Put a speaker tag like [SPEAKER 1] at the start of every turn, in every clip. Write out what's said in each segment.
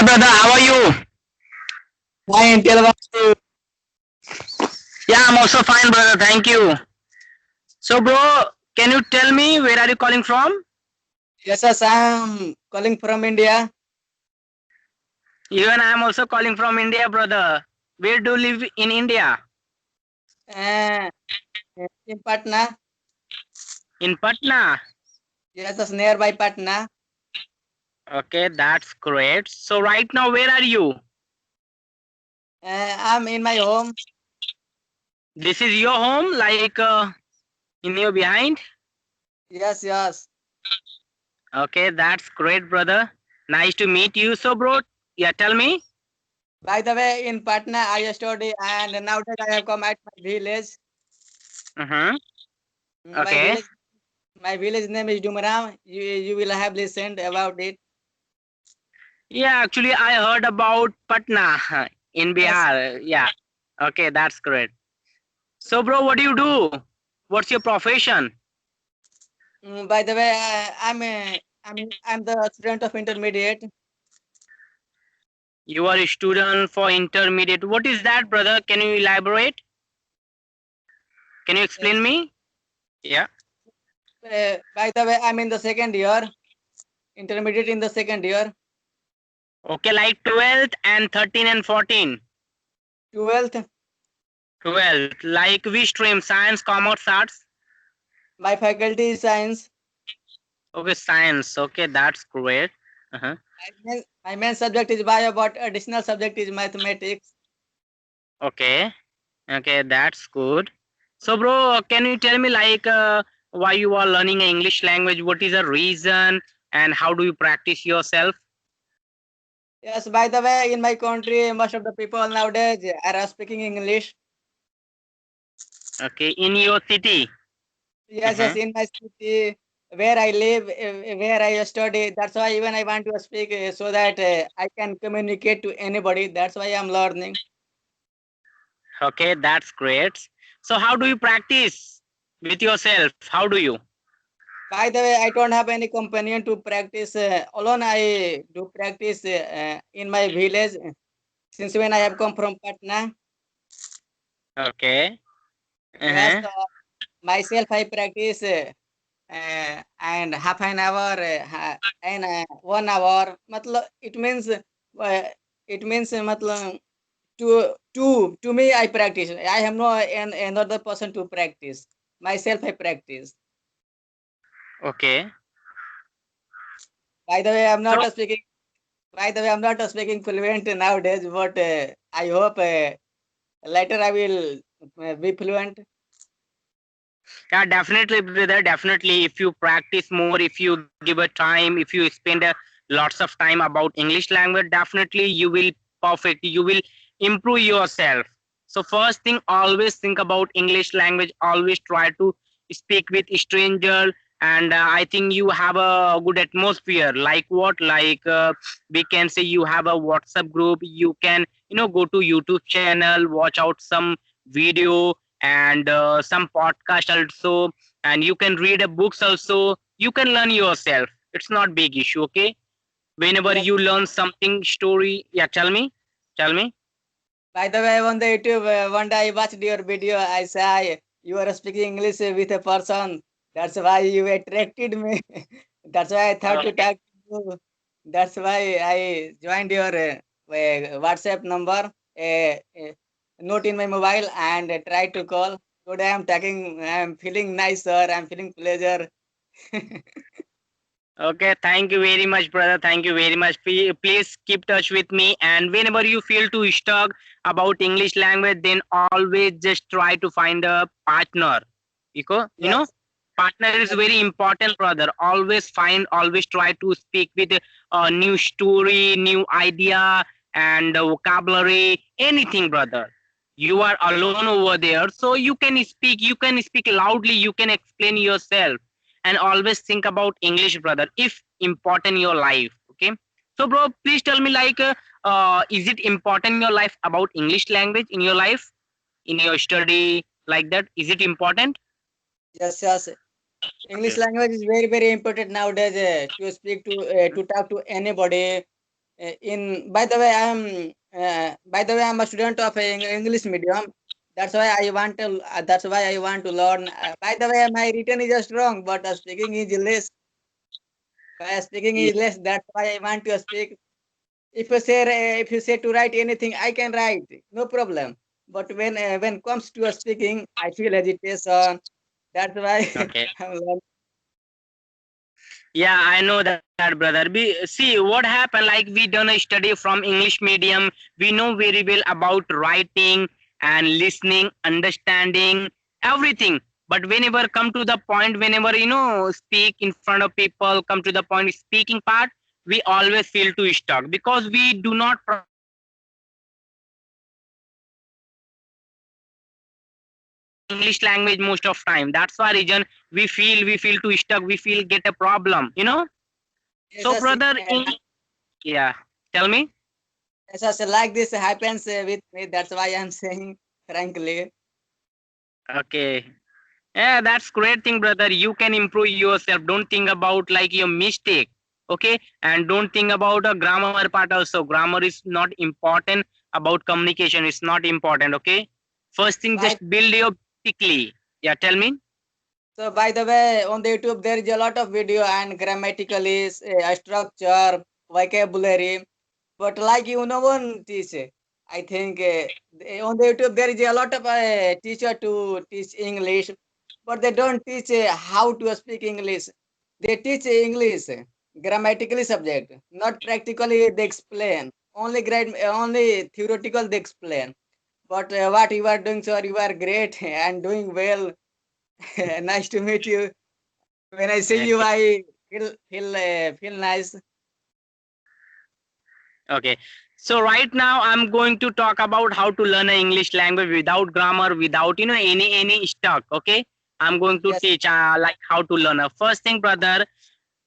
[SPEAKER 1] Hi, brother. How are you?
[SPEAKER 2] Fine, tell about you.
[SPEAKER 1] Yeah, I'm also fine, brother. Thank you. So, bro, can you tell me where are you calling from?
[SPEAKER 2] Yes, I'm calling from India.
[SPEAKER 1] Even I am also calling from India, brother. Where do you live in India?
[SPEAKER 2] Uh, in Patna.
[SPEAKER 1] In Patna.
[SPEAKER 2] Yes, nearby Patna.
[SPEAKER 1] Okay, that's great. So, right now, where are you?
[SPEAKER 2] I'm in my home.
[SPEAKER 1] This is your home, like in your behind.
[SPEAKER 2] Yes.
[SPEAKER 1] Okay, that's great, brother. Nice to meet you. So, bro, yeah, tell me.
[SPEAKER 2] By the way, in Patna, I study, and nowadays I have come at my village.
[SPEAKER 1] Mm-hmm.
[SPEAKER 2] My
[SPEAKER 1] Okay.
[SPEAKER 2] village, my village name is Dumram. You will have listened about it.
[SPEAKER 1] Yeah, actually, I heard about Patna in
[SPEAKER 2] Yes.
[SPEAKER 1] Bihar. Yeah. Okay, that's great. So, bro, what do you do? What's your profession?
[SPEAKER 2] By the way, I'm the student of intermediate.
[SPEAKER 1] You are a student for intermediate. What is that, brother? Can you elaborate? Can you explain
[SPEAKER 2] Yes.
[SPEAKER 1] me? Yeah.
[SPEAKER 2] By the way, I'm in the second year. Intermediate in the second year.
[SPEAKER 1] Okay, like 12th and 13 and 14.
[SPEAKER 2] 12th.
[SPEAKER 1] 12th. Like which stream? Science, commerce, arts?
[SPEAKER 2] My faculty is science.
[SPEAKER 1] Okay, science. Okay, that's great. Uh-huh.
[SPEAKER 2] My main subject is bio, but additional subject is mathematics.
[SPEAKER 1] Okay. Okay, that's good. So, bro, can you tell me like why you are learning English language? What is the reason and how do you practice yourself?
[SPEAKER 2] Yes, by the way, in my country, most of the people nowadays are speaking English.
[SPEAKER 1] Okay, in your city.
[SPEAKER 2] Yes,
[SPEAKER 1] Mm-hmm.
[SPEAKER 2] in my city, where I live, where I study. That's why even I want to speak so that I can communicate to anybody. That's why I'm learning.
[SPEAKER 1] Okay, that's great. So, how do you practice with yourself? How do you?
[SPEAKER 2] By the way, I don't have any companion to practice alone. I do practice in my village since when I have come from Patna.
[SPEAKER 1] Okay.
[SPEAKER 2] Yes,
[SPEAKER 1] Uh-huh.
[SPEAKER 2] myself I practice and half an hour and 1 hour. मतलब it means मतलब to me I practice. I have no another person to practice. Myself I practice.
[SPEAKER 1] Okay.
[SPEAKER 2] By the way, I'm
[SPEAKER 1] So,
[SPEAKER 2] not speaking. By the way, I'm not speaking fluent nowadays, but I hope later I will be fluent.
[SPEAKER 1] yeah, definitely, brother. Definitely, if you practice more, if you give a time, if you spend lots of time about English language, definitely you will perfect. You will improve yourself. So first thing, always think about English language. Always try to speak with stranger, and I think you have a good atmosphere. Like what? Like we can say you have a WhatsApp group. You can go to YouTube channel, watch out some video and some podcast also, and you can read a books also. You can learn yourself. It's not big issue. Okay, whenever
[SPEAKER 2] Yes.
[SPEAKER 1] you learn something story, yeah, tell me.
[SPEAKER 2] By the way, on the YouTube, one day I watched your video. I say you are speaking English with a person. That's why you attracted me. That's why I thought to
[SPEAKER 1] Okay.
[SPEAKER 2] talk to you. That's why I joined your WhatsApp number, note in my mobile, and tried to call. Today I'm talking. I'm feeling nice, sir. I'm feeling pleasure.
[SPEAKER 1] Okay, thank you very much, brother. Thank you very much. Please keep touch with me. And whenever you feel too stuck about English language, then always just try to find a partner.
[SPEAKER 2] Yes.
[SPEAKER 1] Partner is
[SPEAKER 2] Yes.
[SPEAKER 1] very important, brother. Always try to speak with a new story, new idea, and vocabulary, anything, brother. You are alone over there, so you can speak. You can speak loudly. You can explain yourself and always think about English, brother, if important in your life. Okay, so bro, please tell me like is it important in your life about English language in your life, in your study, like that? Is it important?
[SPEAKER 2] Yes. English
[SPEAKER 1] Okay.
[SPEAKER 2] language is very, very important nowadays to speak to talk to anybody. in by the way, I'm a student of English medium. That's why I want to. That's why I want to learn. By the way, my written is just wrong, but speaking is less. Speaking
[SPEAKER 1] Yeah.
[SPEAKER 2] is less. That's why I want to speak. If you say to write anything, I can write, no problem. But when comes to speaking, I feel hesitation. That's why
[SPEAKER 1] Okay.
[SPEAKER 2] I'm learning.
[SPEAKER 1] Yeah, I know that, brother. See what happened. Like we done a study from English medium. We know very well about writing and listening, understanding everything. But whenever come to the point, whenever speak in front of people, come to the point speaking part, we always feel too stuck because we do not English language most of time. That's why reason we feel too stuck. We feel get a problem.
[SPEAKER 2] Yes,
[SPEAKER 1] So brother, yeah, tell me.
[SPEAKER 2] like this happens with me. That's why I'm saying frankly.
[SPEAKER 1] Okay. Yeah, that's great thing, brother. You can improve yourself. Don't think about like your mistake. Okay, and don't think about a grammar part also. Grammar is not important. About communication is not important. Okay. First thing,
[SPEAKER 2] By
[SPEAKER 1] just build your basically. Yeah, tell me.
[SPEAKER 2] So by the way, on the YouTube there is a lot of video and grammatically structure, vocabulary. But like no one teach. I think on the YouTube there is a lot of teacher to teach English, but they don't teach how to speak English. They teach English grammatically subject, not practically. They explain only theoretical. They explain. But what you are doing, sir, you are great and doing well. Nice to meet you. When I see you,
[SPEAKER 1] Okay.
[SPEAKER 2] I feel nice.
[SPEAKER 1] Okay. So right now I'm going to talk about how to learn an English language without grammar, without any stuck. Okay. I'm going to
[SPEAKER 2] Yes,
[SPEAKER 1] teach like how to learn. First thing, brother,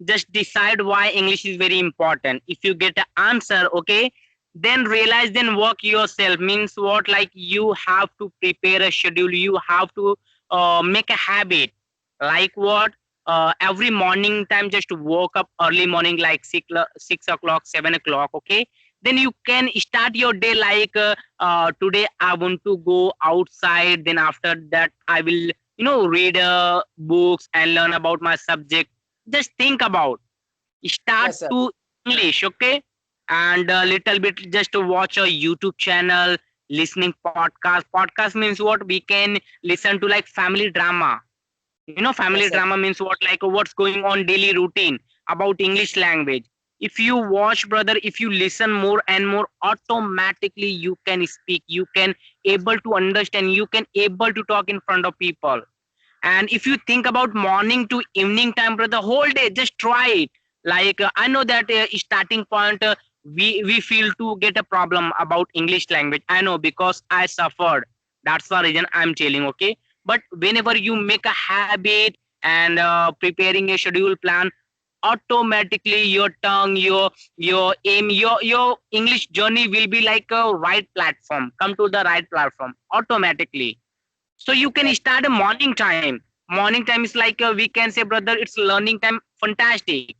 [SPEAKER 1] just decide why English is very important. If you get an answer, okay, then realize, then work yourself. Means what? Like you have to prepare a schedule. You have to make a habit. Like what? Every morning time, just woke up early morning, like 6 o'clock, 7 o'clock. Okay, then you can start your day like today I want to go outside. Then after that, I will read books and learn about my subject. Just think about start
[SPEAKER 2] yes, sir.
[SPEAKER 1] to English, okay, and a little bit just to watch a YouTube channel, listening podcast means what? We can listen to like family drama. Family
[SPEAKER 2] Yes, sir.
[SPEAKER 1] drama means what? Like what's going on daily routine about English language. If you watch, brother, if you listen more and more, automatically you can speak, you can able to understand, you can able to talk in front of people. And if you think about morning to evening time, brother, whole day, just try it. Like I know that starting point, we feel to get a problem about English language. I know because I suffered. That's the reason I'm telling. Okay, but whenever you make a habit and preparing a schedule plan, automatically your tongue, your aim, your English journey will be like a right platform. Come to the right platform automatically. So you can
[SPEAKER 2] Yes,
[SPEAKER 1] start a morning time. Morning time is like we can say, brother, it's learning time. Fantastic.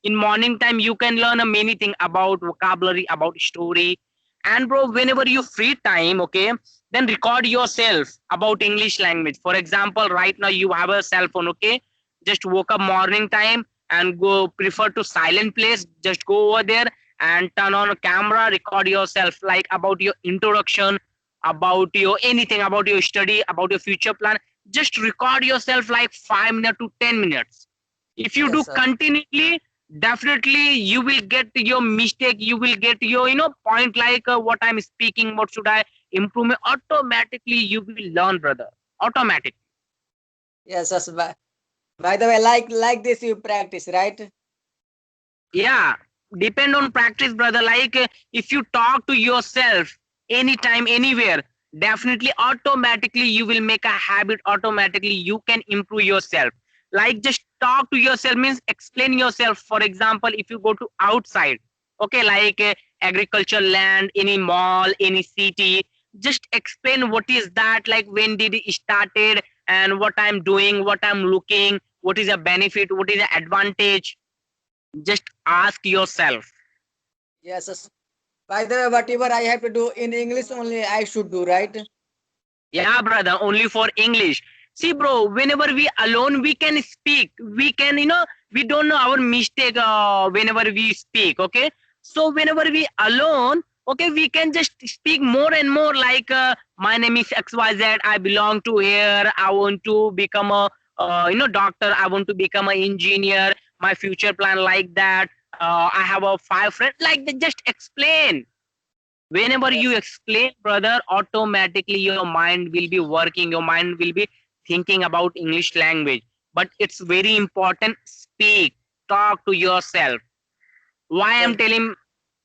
[SPEAKER 1] In morning time, you can learn a many thing about vocabulary, about story. And bro, whenever you free time, okay, then record yourself about English language. For example, right now you have a cell phone, okay, just woke up morning time and go prefer to silent place. Just go over there and turn on a camera, record yourself like about your introduction, about your anything, about your study, about your future plan. Just record yourself like 5 minutes to 10 minutes. If you
[SPEAKER 2] yes,
[SPEAKER 1] do
[SPEAKER 2] sir.
[SPEAKER 1] continuously, definitely you will get your mistake, you will get your point like what I'm speaking, what should I improve. Automatically you will learn, brother. Automatic.
[SPEAKER 2] Yes, yes. By the way, like this you practice, right?
[SPEAKER 1] Yeah, depend on practice, brother. Like if you talk to yourself anytime, anywhere, definitely automatically you will make a habit. Automatically you can improve yourself. Like just talk to yourself means explain yourself. For example, if you go to outside, okay, like agriculture land, any mall, any city, just explain what is that, like when did it started, and what I'm doing, what I'm looking, what is a benefit, what is the advantage. Just ask yourself.
[SPEAKER 2] Yes, yes. By the way, whatever I have to do in English only, I should do, right?
[SPEAKER 1] Yeah, brother, only for English. See, bro, whenever we alone, we can speak. We can, we don't know our mistake whenever we speak, okay? So whenever we alone, okay, we can just speak more and more like, my name is XYZ, I belong to here, I want to become a, doctor, I want to become an engineer, my future plan like that. I have a 5 friend, like that, just explain. Whenever you
[SPEAKER 2] Yes,
[SPEAKER 1] explain, brother, automatically your mind will be working, your mind will be thinking about English language. But it's very important, speak, talk to yourself. why i'm
[SPEAKER 2] yes,
[SPEAKER 1] telling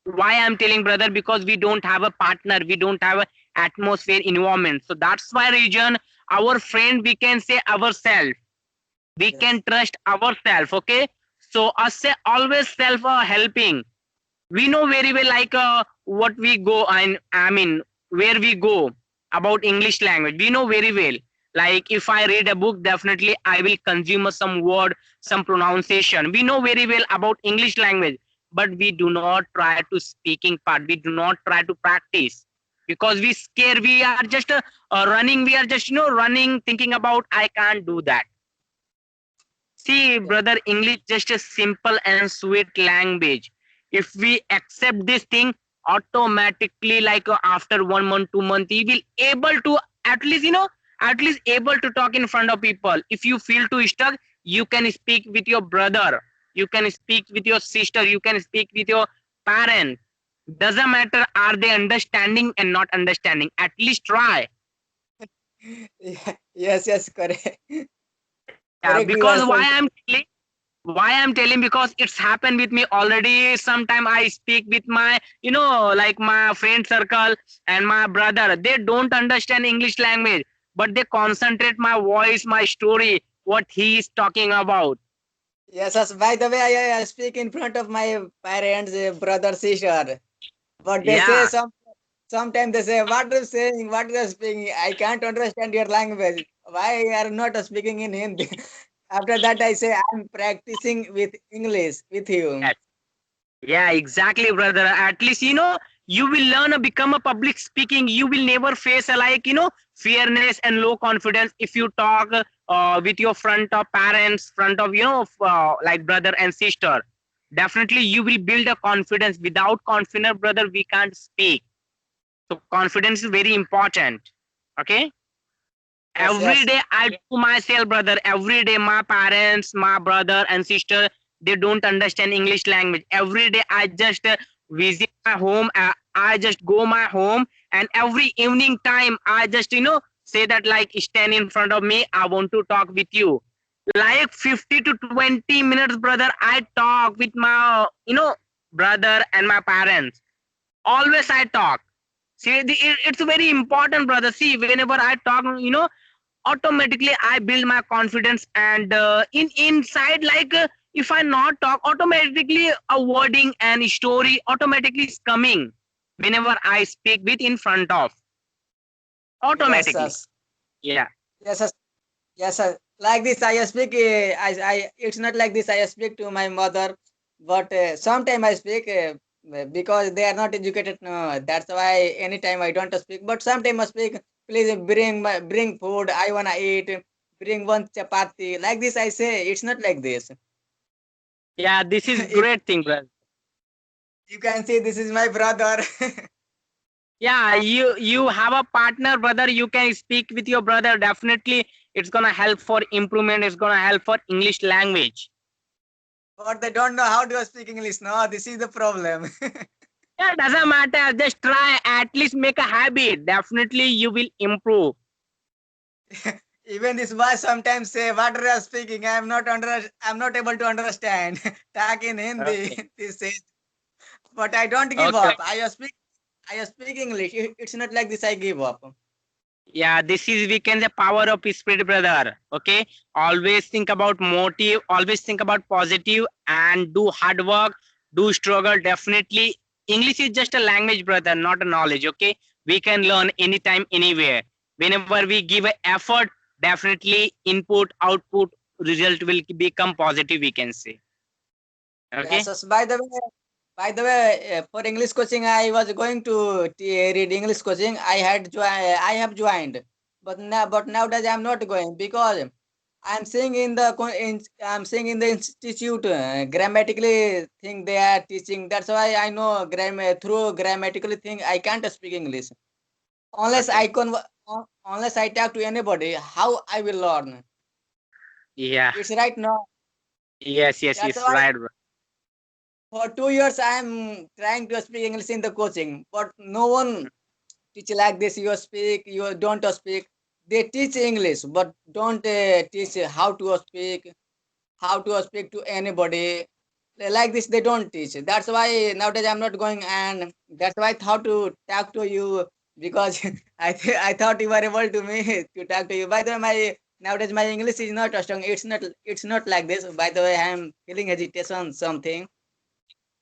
[SPEAKER 1] why I'm telling, brother, because we don't have a partner, we don't have a atmosphere environment, so that's why region, our friend, we can say ourselves, we can
[SPEAKER 2] yes,
[SPEAKER 1] trust ourselves, okay? So us say always self helping, we know very well like, what we go, and I mean where we go about English language, we know very well. Like if I read a book, definitely I will consume some word, some pronunciation, we know very well about English language, but we do not try to speaking part, we do not try to practice, because we scare, we are just running, we are just running, thinking about I can't do that. See,
[SPEAKER 2] yes,
[SPEAKER 1] brother, English just a simple and sweet language. If we accept this thing, automatically, like after 1 month, 2 months, you will able to at least at least able to talk in front of people. If you feel too stuck, you can speak with your brother, you can speak with your sister, you can speak with your parents. Doesn't matter are they understanding and not understanding. At least try.
[SPEAKER 2] yeah, yes, yes, correct,
[SPEAKER 1] Yeah,
[SPEAKER 2] correct. You are
[SPEAKER 1] because
[SPEAKER 2] saying.
[SPEAKER 1] why I'm telling, because it's happened with me already. Sometime I speak with my, like my friend circle and my brother, they don't understand English language, but they concentrate my voice, my story, what he is talking about.
[SPEAKER 2] Yes, yes. By the way, I speak in front of my parents, brother, sister. But they say
[SPEAKER 1] Yeah.
[SPEAKER 2] sometimes they say, what are you saying? What are you speaking? I can't understand your language. Why you are not speaking in Hindi? After that, I say, I'm practicing with English with you.
[SPEAKER 1] Yes. Yeah, exactly, brother. At least you will learn to become a public speaking. You will never face a like fearness and low confidence if you talk with your front of parents, front of like brother and sister. Definitely, you will build a confidence. Without confidence, brother, we can't speak. So confidence is very important. Okay.
[SPEAKER 2] Yes,
[SPEAKER 1] Every
[SPEAKER 2] yes.
[SPEAKER 1] day I do myself, brother. Every day my parents, my brother and sister, they don't understand English language. Every day I just visit my home, I just go my home, and every evening time I just say that, like, stand in front of me, I want to talk with you, like 50 to 20 minutes, brother. I talk with my brother and my parents. Always I talk. See, it's very important, brother. See, whenever I talk, automatically I build my confidence, and in inside, like, if I not talk, automatically a wording and story automatically is coming whenever I speak with in front of,
[SPEAKER 2] Yes,
[SPEAKER 1] automatically.
[SPEAKER 2] yes.
[SPEAKER 1] Yeah.
[SPEAKER 2] Yes, yes. Yes, sir. Like this, I speak. It's not like this. I speak to my mother, but sometime I speak because they are not educated. No, that's why anytime I don't speak. But sometime I speak. Please bring food. I wanna eat. Bring one chapati. Like this, I say. It's not like this.
[SPEAKER 1] Yeah, this is
[SPEAKER 2] If
[SPEAKER 1] great thing, brother.
[SPEAKER 2] you can see, this is my brother.
[SPEAKER 1] Yeah, you have a partner, brother, you can speak with your brother. Definitely it's gonna help for improvement, it's gonna help for English language.
[SPEAKER 2] But they don't know how to speak English. No, this is the problem.
[SPEAKER 1] Yeah, doesn't matter, just try, at least make a habit, definitely you will improve.
[SPEAKER 2] Even this boy sometimes say, "What are you speaking? I'm not able to understand." Talk in Hindi.
[SPEAKER 1] Okay.
[SPEAKER 2] This says, but I don't give
[SPEAKER 1] Okay.
[SPEAKER 2] up. I speak English. It's not like this. I give up.
[SPEAKER 1] Yeah, this is, we can say, power of spirit, brother. Okay, always think about motive, always think about positive, and do hard work, do struggle. Definitely English is just a language, brother, not a knowledge. Okay, we can learn anytime, anywhere. Whenever we give a effort, definitely input, output, result will become positive, we can say.
[SPEAKER 2] Yes,
[SPEAKER 1] Okay.
[SPEAKER 2] yes. By the way, By the way, for English coaching, I was going to read English coaching. I have joined, but nowadays I'm not going because I'm seeing in the I'm seeing in the institute grammatically thing they are teaching. That's why I know grammar through grammatically thing I can't speak English unless
[SPEAKER 1] Okay.
[SPEAKER 2] unless I talk to anybody. How I will learn?
[SPEAKER 1] Yeah.
[SPEAKER 2] It's right now.
[SPEAKER 1] Yes, yes,
[SPEAKER 2] That's
[SPEAKER 1] it's
[SPEAKER 2] why
[SPEAKER 1] right, bro.
[SPEAKER 2] for 2 years I'm trying to speak English in the coaching, but no one teach like this. You speak, you don't speak. They teach English, but don't teach how to speak to anybody. Like this, they don't teach. That's why nowadays I'm not going, and that's why I thought to talk to you because I thought you were able to me to talk to you. By the way, my nowadays my English is not strong. It's not like this. By the way, I'm feeling hesitation something.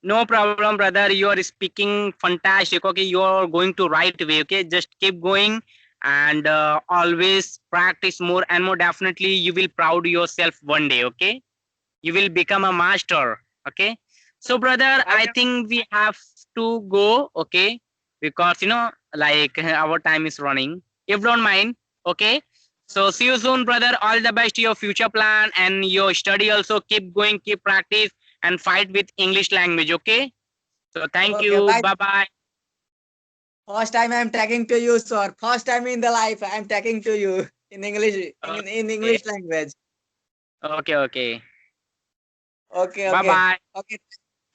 [SPEAKER 1] No problem, brother. You are speaking fantastic. Okay, you are going to right way. Okay, just keep going and always practice more and more. Definitely, you will proud yourself one day. Okay, you will become a master. Okay, so brother,
[SPEAKER 2] By
[SPEAKER 1] I
[SPEAKER 2] the
[SPEAKER 1] think we have to go. Okay, because like our time is running. If don't mind, okay. So see you soon, brother. All the best to your future plan and your study. Also, keep going, keep practice, and fight with English language. Okay. So thank
[SPEAKER 2] okay,
[SPEAKER 1] you.
[SPEAKER 2] bye.
[SPEAKER 1] Bye bye.
[SPEAKER 2] First time I'm talking to you, sir. First time in the life I'm talking to you in English in
[SPEAKER 1] Okay.
[SPEAKER 2] English language.
[SPEAKER 1] Okay. Okay.
[SPEAKER 2] Okay,
[SPEAKER 1] Bye
[SPEAKER 2] okay,
[SPEAKER 1] bye.
[SPEAKER 2] okay.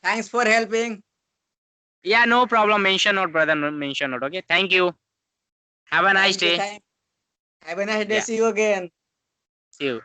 [SPEAKER 2] Thanks for helping.
[SPEAKER 1] Yeah, no problem. Mention out, brother. No, mention out. Okay. Thank you. Have a nice
[SPEAKER 2] Thank you.
[SPEAKER 1] day.
[SPEAKER 2] Have a nice day.
[SPEAKER 1] Yeah.
[SPEAKER 2] See you again.
[SPEAKER 1] See you.